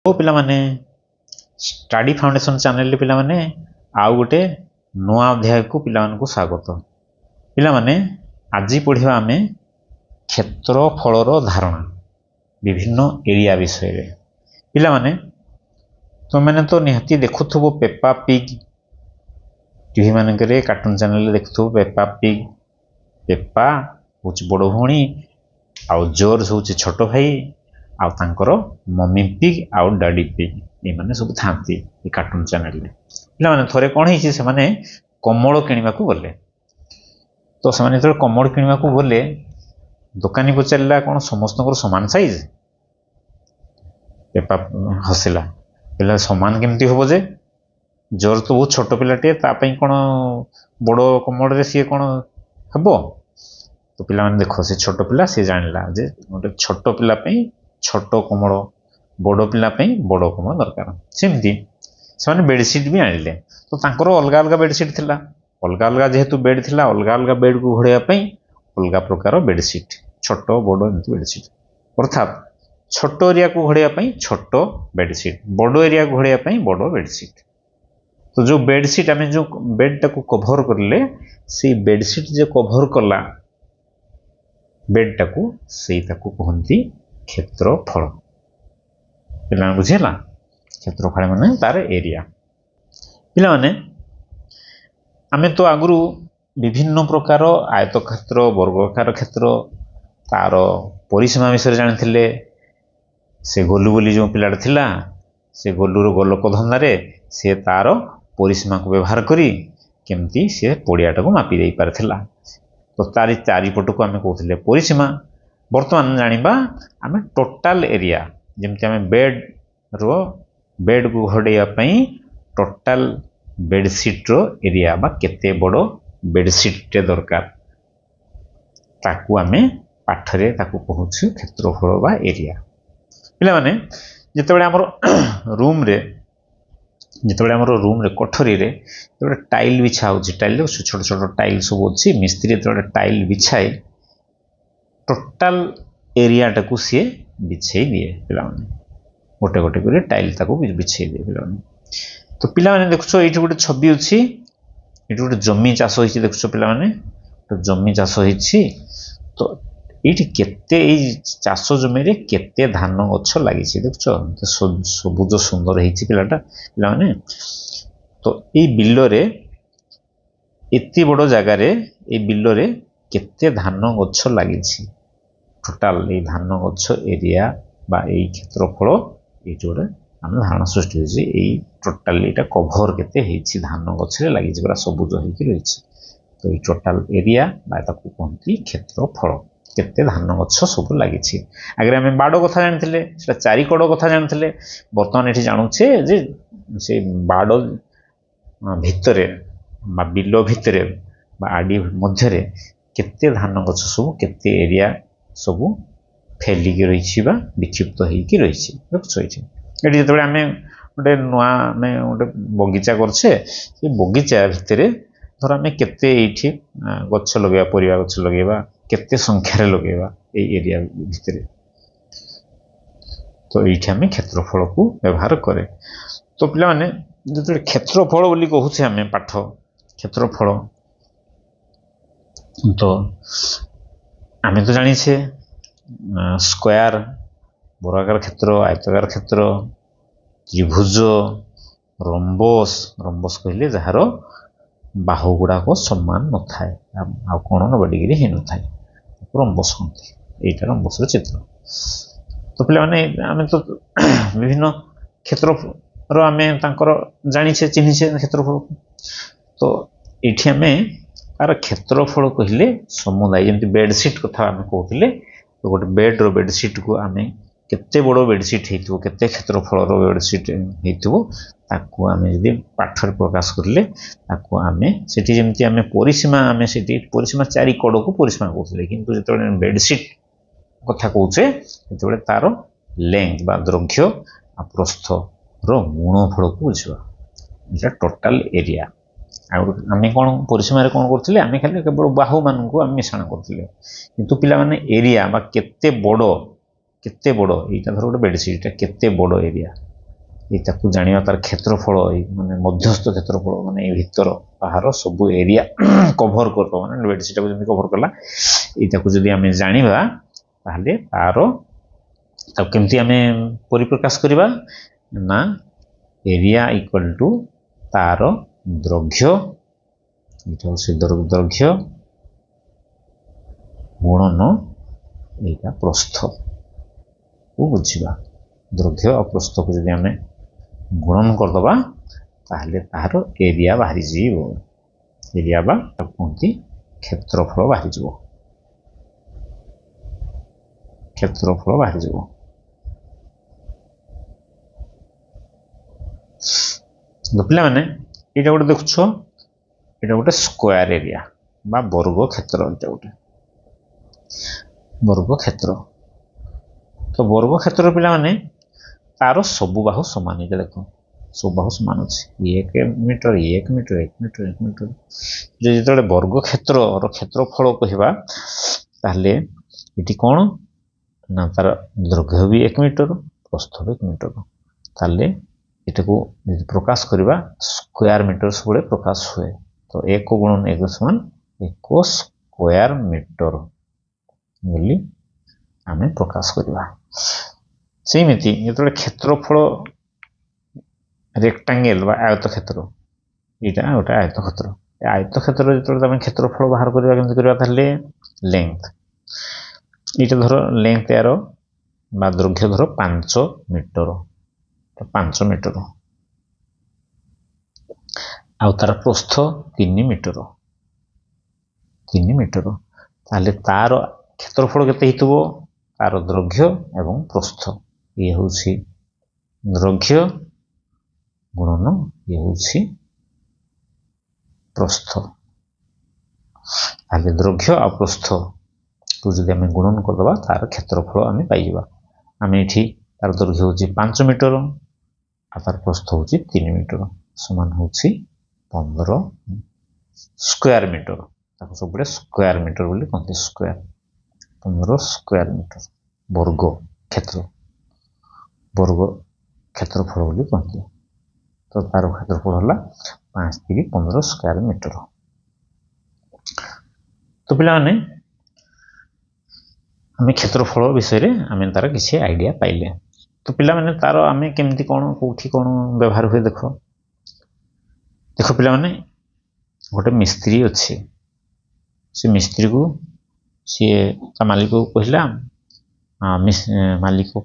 पिला माने study foundation channel पिला माने आउ गोटे नुआ अध्याय को पिला मानकु स्वागत। पिला माने आज पढ़िबा आमे क्षेत्रफल धारणा विभिन्न एरिया विषय रे। पिला माने तो मैंने तो निहाती देखुथबो पेपा पिग टीवी मानकरे कार्टून चैनल देखुथबो पेपा पिग। पेपा होची बड़ भौणी आउ जॉर्ज होची छोट भाई आउ तांकर मम्मी पिग आउ डैडी पिग ये माने सब थांती ए कार्टून चैनल रे। पिला माने थरे कोन हिची से माने कमल किनिबा को गले तो से माने तो कमल किनिबा को गले दुकानी पचारला कोन समस्त समान साइज पेपा हसिला पिला समान केमती होबो जे जोर तो बहुत छोट पिलाटे ता पई कोन बड़ कमल रे सी कोन हबो तो पिला माने देखो से छोट पिला से जानला जे गोटे छोट पिला पई छोट कमल बड़ पिला पई बड़ कमल दरकार। सेमती से माने बेडशीट भी आनिले तो तांकर अलगा अलगा बेडशीट थिला अलगा अलगा जेहेतु बेड थिला अलगा अलगा बेड को घोड़िया पई अलगा प्रकार बेडशीट छोट बड़ एमती बेडशीट अर्थात छोट एरिया को घोड़िया पई छोट बेडशीट बड़ एरिया को घोड़िया पई बड़ बेडशीट। तो जो बेडशीट आम जो बेडटा को कभर करले से बेडशीट जो कभर कला बेडटा को सेटा को कहंती क्षेत्रफल। पिला बुझेला क्षेत्रफल माने तार एरिया। पिला माने आमे तो आगुरु विभिन्न प्रकार आयतक्षेत्र वर्गाकार क्षेत्र तार परिसीमा विषय जानिथिले से गोलू बोली जो पिलाटा थिला से गोलूर गोलक धंदारे से तार परिसीमा को व्यवहार करी केमती से पड़ियाटा को मापी दे पारथिला। तो तारी चारिपट को आमे कहथिले परिसीमा। वर्तमान जानिबा आमे टोटल एरिया जेमती आमे बेड को घोड़िया पई टोटल बेडशीट रो एरिया बा केते बड़ो बेडशीट दरकार ताकू आमे पाठरे ताकू कहूछु क्षेत्रफल बा एरिया। पिला माने जेतेबेले हमर रूम रे कोठरी रे जेतेबेले टाइल बिछा होछि टाइल छोट छोट टाइल सब अछि मिस्त्री जेतेबेले टाइल बिछाए टोटल एरिया टाकू सी बिछाई दिए पिला माने गोटे गोटे करे टाइल ताकू बिछाई दिए पिला माने। तो पिला माने देखछो एठी गोटे छवि अछि एठी गोटे जमी चाष होइछि देखछो पिला माने तो जमी चाष होइछि तो एठी केते ए चाष जमी रे केते धान गछ लागिछि देखछो सबुज सुंदर हेछि पिलाटा पिला माने। तो ए बिल्लो रे एति बड़ जगह रे ए बिल्लो रे केते धान गछ लागिछि टोटल ए धान गछ एरिया बा ए क्षेत्रफल ए जोडे हम धारणा सृष्टि होछि ए टोटल एटा कवर केते हेछि धान गछ रे लागिछि पूरा सबुज हेकि रहिछि। तो ए टोटल एरिया बा ताकू कहंती क्षेत्रफल केते धान गछ सब लागिछि। आगे आमे बाड़ कथा जानिथिले सेटा चारि कड़ कथा जानिथिले वर्तमान एठी जानुछे जे से बाड़ भितरे बा बिलो भितरे बा आडी मध्य रे केते धान गछ सब केते एरिया सब फैलिकी रहिछि बा विक्षिप्त हेकि रहिछि देखछो एठी। एठी जेतेबेले आमे गोटे नुआ आमे गोटे बगीचा करछे से बगीचा भितरे धर आमे केते एठी गछ लगेबा परिवा गछ लगेबा केते संख्या रे लगेबा ए एरिया भितरे तो एठी आमे क्षेत्रफल को व्यवहार करे। तो पिला माने जेते क्षेत्रफल बोली कहूछे आमे पाठ क्षेत्रफल तो आमे तो जानि छे स्क्वायर वर्गाकार क्षेत्र आयताकार क्षेत्र त्रिभुज रम्बस कहले जहार बाहु गुड़ा को समान न थाए आ कोण 90 डिग्री हे न थाए रम्बस कहते एटा रम्बस रो चित्र। तो पिला माने आमे तो विभिन्न क्षेत्र रो आमे तांकर जानि छे चिन्हि छे क्षेत्रफल। तो एठी आमे तार क्षेत्रफल कहले समुदाय जेंति बेडशीट कथा आमे कहथिले तो गोटे बेड रो बेडशीट को आमे केते बड़ो बेडशीट हेतिबो केते क्षेत्रफल रो बेडशीट हेतिबो ताकू आमे जदि पाठर प्रकाश करले ताकू आमे सेठी जेमति आमे परिसीमा चारि कड़ को परिसीमा कहथिले किंतु जेतबे बेडशीट कथा कहूचे जेतबे तार लेंथ बा दैर्घ्य आ प्रस्थ रो गुणफल को बुझिबा एटा टोटल एरिया। आमे कोन परिसीमा रे कोन करथिले आमे खाली केवल बाहु मान को आमे मिश्रण करथिले किंतु पिला माने एरिया बा केते बड़ो एटा धर गोटे बेडशीट केते बड़ एरिया ଏଇଟାକୁ ଜାଣିବା ତାର କ୍ଷେତ୍ରଫଳ ମାନେ ମଧ୍ୟସ୍ଥ କ୍ଷେତ୍ରଫଳ ମାନେ ଏଇ ଭିତର ବାହାର ସବୁ ଏରିଆ କଭର କରିବ ମାନେ ବେଡସିଟାକୁ ଯେମିତି କଭର କଲା ଏଇଟାକୁ ଯଦି ଆମେ ଜାଣିବା ତାହେଲେ ତାକୁ କେମିତି ଆମେ ପରିପ୍ରକାଶ କରିବା ନା ଏରିଆ ଇକ୍ୱାଲ ଟୁ ତାର ଦୈର୍ଘ୍ୟ ଏଇଟା ହେଉଛି ଦୈର୍ଘ୍ୟ ଗୁଣନ ଏଇଟା ପ୍ରସ୍ଥକୁ ବୁଝିବା ଦୈର୍ଘ୍ୟ ଆଉ ପ୍ରସ୍ଥକୁ ଯଦି ଆମେ ଗୁଣନ କରିଦେବା ତାହେଲେ ତାହାର ଏରିଆ ବାହାରିଯିବ ଏରିଆ ବା ତାକୁ କୁହନ୍ତି କ୍ଷେତ୍ରଫଳ ବାହାରିଯିବ ପିଲାମାନେ ଏଇଟା ଗୋଟେ ଦେଖୁଛ ଏଇଟା ଗୋଟେ ସ୍କୋୟାର ଏରିଆ ବା ବର୍ଗ କ୍ଷେତ୍ର ଏଇଟା ଗୋଟେ ବର୍ଗ କ୍ଷେତ୍ର ତ ବର୍ଗ କ୍ଷେତ୍ର ପିଲାମାନେ ତାର ସବୁ ବାହୁ ସମାନ ଏଇଟା ଦେଖ ସବୁ ବାହୁ ସମାନ ଅଛି 1 ମିଟର ଯେତେବେଳେ ବର୍ଗ କ୍ଷେତ୍ରର କ୍ଷେତ୍ରଫଳ କହିବା ତାହେଲେ ଏଠି କ'ଣ ନା ତାର ଦୈର୍ଘ୍ୟ ବି 1 ମିଟର ପ୍ରସ୍ଥ ବି 1 ମିଟର ତାହେଲେ ଏଟାକୁ ଯଦି ପ୍ରକାଶ କରିବା ସ୍କୋୟାର ମିଟର ସବୁବେଳେ ପ୍ରକାଶ ହୁଏ ତ 1 ଗୁଣନ 1 ସମାନ 1 ସ୍କୋୟାର ମିଟର ବୋଲି ଆମେ ପ୍ରକାଶ କରିବା ସେମିତି ଯେତେବେଳେ କ୍ଷେତ୍ରଫଳ ରେକ୍ଟାଙ୍ଗେଲ ବା ଆୟତକ୍ଷେତ୍ର ଏଇଟା ଗୋଟେ ଆୟତକ୍ଷେତ୍ର ଆୟତକ୍ଷେତ୍ର ଯେତେବେଳେ ଆମେ କ୍ଷେତ୍ରଫଳ ବାହାର କରିବା କେମିତି କରିବା ତାହେଲେ ଲେନ୍ଥ ଏଇଟା ଧର ଲେନ୍ଥ ଏହାର ବା ଦୈର୍ଘ୍ୟ ଧର 5 ମିଟର ଆଉ ତାର ପ୍ରସ୍ଥ 3 ମିଟର ତାହେଲେ ତାର କ୍ଷେତ୍ରଫଳ କେତେ ହେଇଥିବ ତାର ଦୈର୍ଘ୍ୟ ଏବଂ ପ୍ରସ୍ଥ ଇଏ ହେଉଛି ଦୈର୍ଘ୍ୟ ଗୁଣନ ଇଏ ହେଉଛି ପ୍ରସ୍ଥ ତାହେଲେ ଦୈର୍ଘ୍ୟ ଆଉ ପ୍ରସ୍ଥକୁ ଯଦି ଆମେ ଗୁଣନ କରିଦେବା ତାର କ୍ଷେତ୍ରଫଳ ଆମେ ପାଇଯିବା ଆମେ ଏଠି ତାର ଦୈର୍ଘ୍ୟ ହେଉଛି 5 ମିଟର ଆଉ ତାର ପ୍ରସ୍ଥ ହେଉଛି 3 ମିଟର ସମାନ ହେଉଛି 15 ସ୍କୋୟାର ମିଟର ତାକୁ ସବୁବେଳେ ସ୍କୋୟାର ମିଟର ବୋଲି କହନ୍ତି ସ୍କୋୟାର 15 ସ୍କୋୟାର ମିଟର ବର୍ଗ କ୍ଷେତ୍ରଫଳ ବୋଲି କହନ୍ତି ତ ତାର କ୍ଷେତ୍ରଫଳ ହେଲା 5×15 ସ୍କୋୟାର ମିଟର ତ ପିଲାମାନେ ଆମେ କ୍ଷେତ୍ରଫଳ ବିଷୟରେ ଆମେ ତାର କିଛି ଆଇଡ଼ିଆ ପାଇଲେ ତ ପିଲାମାନେ ତାର ଆମେ କେମିତି କ'ଣ କୋଉଠି କ'ଣ ବ୍ୟବହାର ହୁଏ ଦେଖ ପିଲାମାନେ ଗୋଟେ ମିସ୍ତ୍ରୀ ଅଛି ସେ ମିସ୍ତ୍ରୀକୁ ସିଏ ତା ମାଲିକକୁ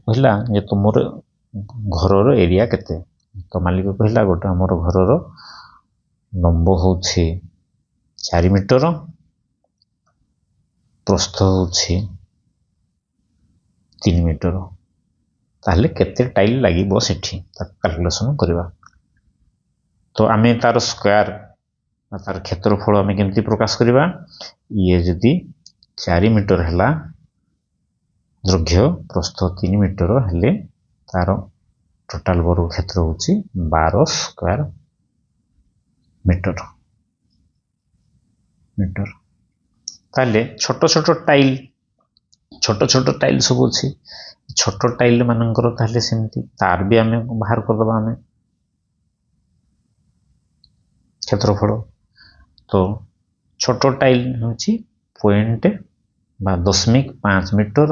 କହିଲା ଯେ ତୁମର ଘରର ଏରିଆ କେତେ ତ ମାଲିକ କହିଲା ଗୋଟେ ଆମର ଘରର ଲମ୍ବ ହେଉଛି 4 ମିଟର ପ୍ରସ୍ଥ ହେଉଛି 3 ମିଟର ତାହେଲେ କେତେ ଟାଇଲ ଲାଗିବ ସେଠି ତାକୁ କାଲକୁଲେସନ କରିବା ତ ଆମେ ତାର ସ୍କୋୟାର ତାର କ୍ଷେତ୍ରଫଳ ଆମେ କେମିତି ପ୍ରକାଶ କରିବା ଇଏ ଯଦି 4 ମିଟର ହେଲା ଦୈର୍ଘ୍ୟ ପ୍ରସ୍ଥ 3 ମିଟର ହେଲେ ତାର ଟୋଟାଲ ବର୍ଗ କ୍ଷେତ୍ର ହେଉଛି 12 ସ୍କୋୟାର ମିଟର ତାହେଲେ ଛୋଟ ଛୋଟ ଟାଇଲ ସବୁ ଅଛି ଛୋଟ ଟାଇଲ ମାନଙ୍କର ତାହେଲେ ସେମିତି ତାର ବି ଆମେ ବାହାର କରିଦେବା ଆମେ କ୍ଷେତ୍ରଫଳ ତ ଛୋଟ ଟାଇଲ ହେଉଛି ପଏଣ୍ଟ ବା 0.5 ମିଟର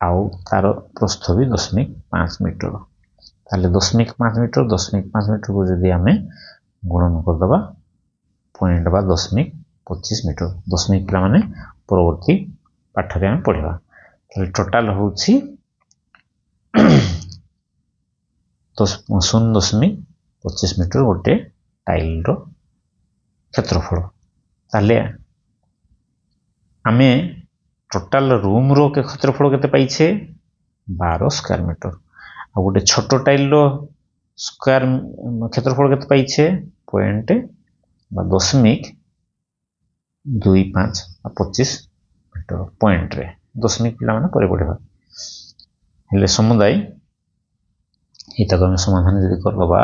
ଆଉ ତାର ପ୍ରସ୍ଥ ବି 0.5 ମିଟର ତାହେଲେ 0.5 ମିଟରକୁ ଯଦି ଆମେ ଗୁଣନ କରିଦେବା ପଏଣ୍ଟ ବା 0.25 ମିଟର ଦଶମିକ ପିଲାମାନେ ପରବର୍ତ୍ତୀ ପାଠରେ ଆମେ ପଢ଼ିବା ତାହେଲେ ଟୋଟାଲ ହେଉଛି 0.25 ମିଟର ଗୋଟେ ଟାଇଲର କ୍ଷେତ୍ରଫଳ ତାହେଲେ ଆମେ ଟୋଟାଲ ରୁମର କ୍ଷେତ୍ରଫଳ କେତେ ପାଇଛେ 12 ସ୍କୋୟାର ମିଟର ଆଉ ଗୋଟେ ଛୋଟ ଟାଇଲର ସ୍କୋୟାର କ୍ଷେତ୍ରଫଳ କେତେ ପାଇଛେ ପଏଣ୍ଟ ବା 0.25 ମିଟର ପଏଣ୍ଟରେ ଦଶମିକ ପିଲାମାନେ ପରେ ପଢ଼ିବା ହେଲେ ସମୁଦାୟ ଏଇଟାକୁ ଆମେ ସମାଧାନ ଯଦି କରିଦେବା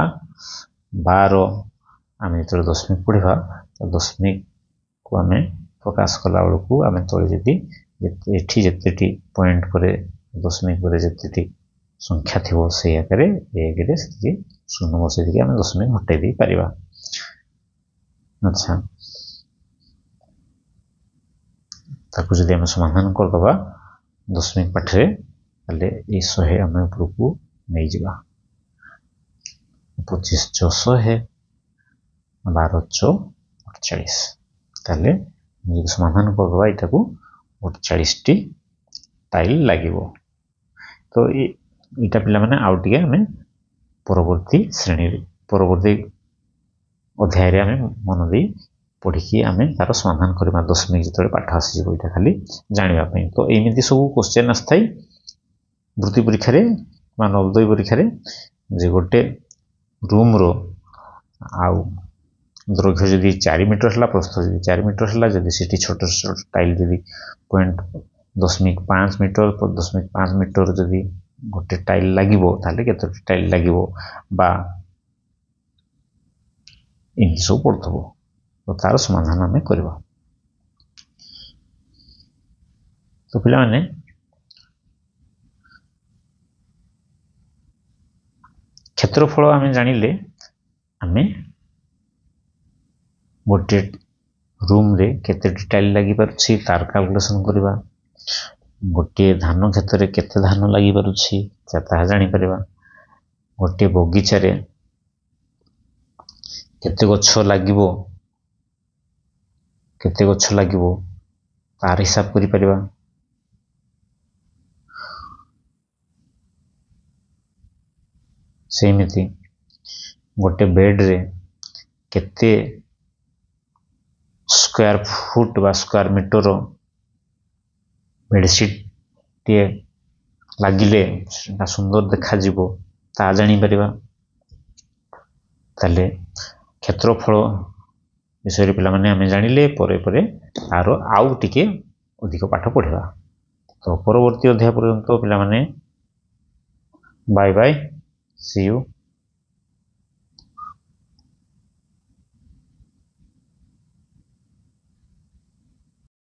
12 ଆମେ ଯେତେବେଳେ ଦଶମିକ ପଢ଼ିବା ଦଶମିକକୁ ଆମେ ପ୍ରକାଶ କଲା ବେଳକୁ ଆମେ ତଳେ ଯଦି ଏଠି ଯେତେଟି ପଏଣ୍ଟ ପରେ ଦଶମିକ ପରେ ଯେତେଟି संख्या थी से आगे एक शून्य बसई आम दशमिक हटाई दे पार। अच्छा ताकू जदि आम समाधान करदे दशमिक पाठे ताले 100 आम उपरक नहीं जा 25 × 100 12 × 48 ताले समाधान करदे यहाँ को 48 टी टाइल लगे। तो यहाँ पिला माने आउ टिके आमे परवर्ती श्रेणी परवर्ती अध्याय आमे मन दे पढ़ी आमे तार समाधान करबा दशमिक जो पाठ आसी यहाँ खाली जानिबा पई। तो एमिति सब क्वेश्चन आस्थाई वृत्ति परीक्षा रे मा नवोदय परीक्षा रे जे गोटे रूम रो आउ दैर्घ्य जदि 4 मीटर है प्रस्थ जदि 4 मीटर है जदि से छोट छोट टाइल जदि 0.5 मीटर 0.5 मीटर जदि गोटे टाइल लगे ताले केते टाइल लगे बा इन सब पड़थबो। तो तार समाधान आम करबा। तो पिला माने क्षेत्रफल आम जानिले आमे गोटे रूम रे केते टाइल लगी पारुछि तार कैलकुलेशन करबा। गोटे धान क्षेत्र रे केते धान लगी पारुछि ताहा जानि परबा। गोटे बगीचा रे केते गछ लागिबो तार हिसाब करि परबा। सेमिति गोटे बेड रे केते स्क्वायर फुट बा स्क्वायर मीटर बेडशीट टे लागिले सुंदर देखा जीवो ता जानि परिबा। ताले क्षेत्रफल विषय पिला माने आमे जानिले परे परे आरो आउ टिके अधिक पाठ पढ़िबा। तो परवर्ती अध्याय पर्यंत पिला माने बाय बाय सी यू।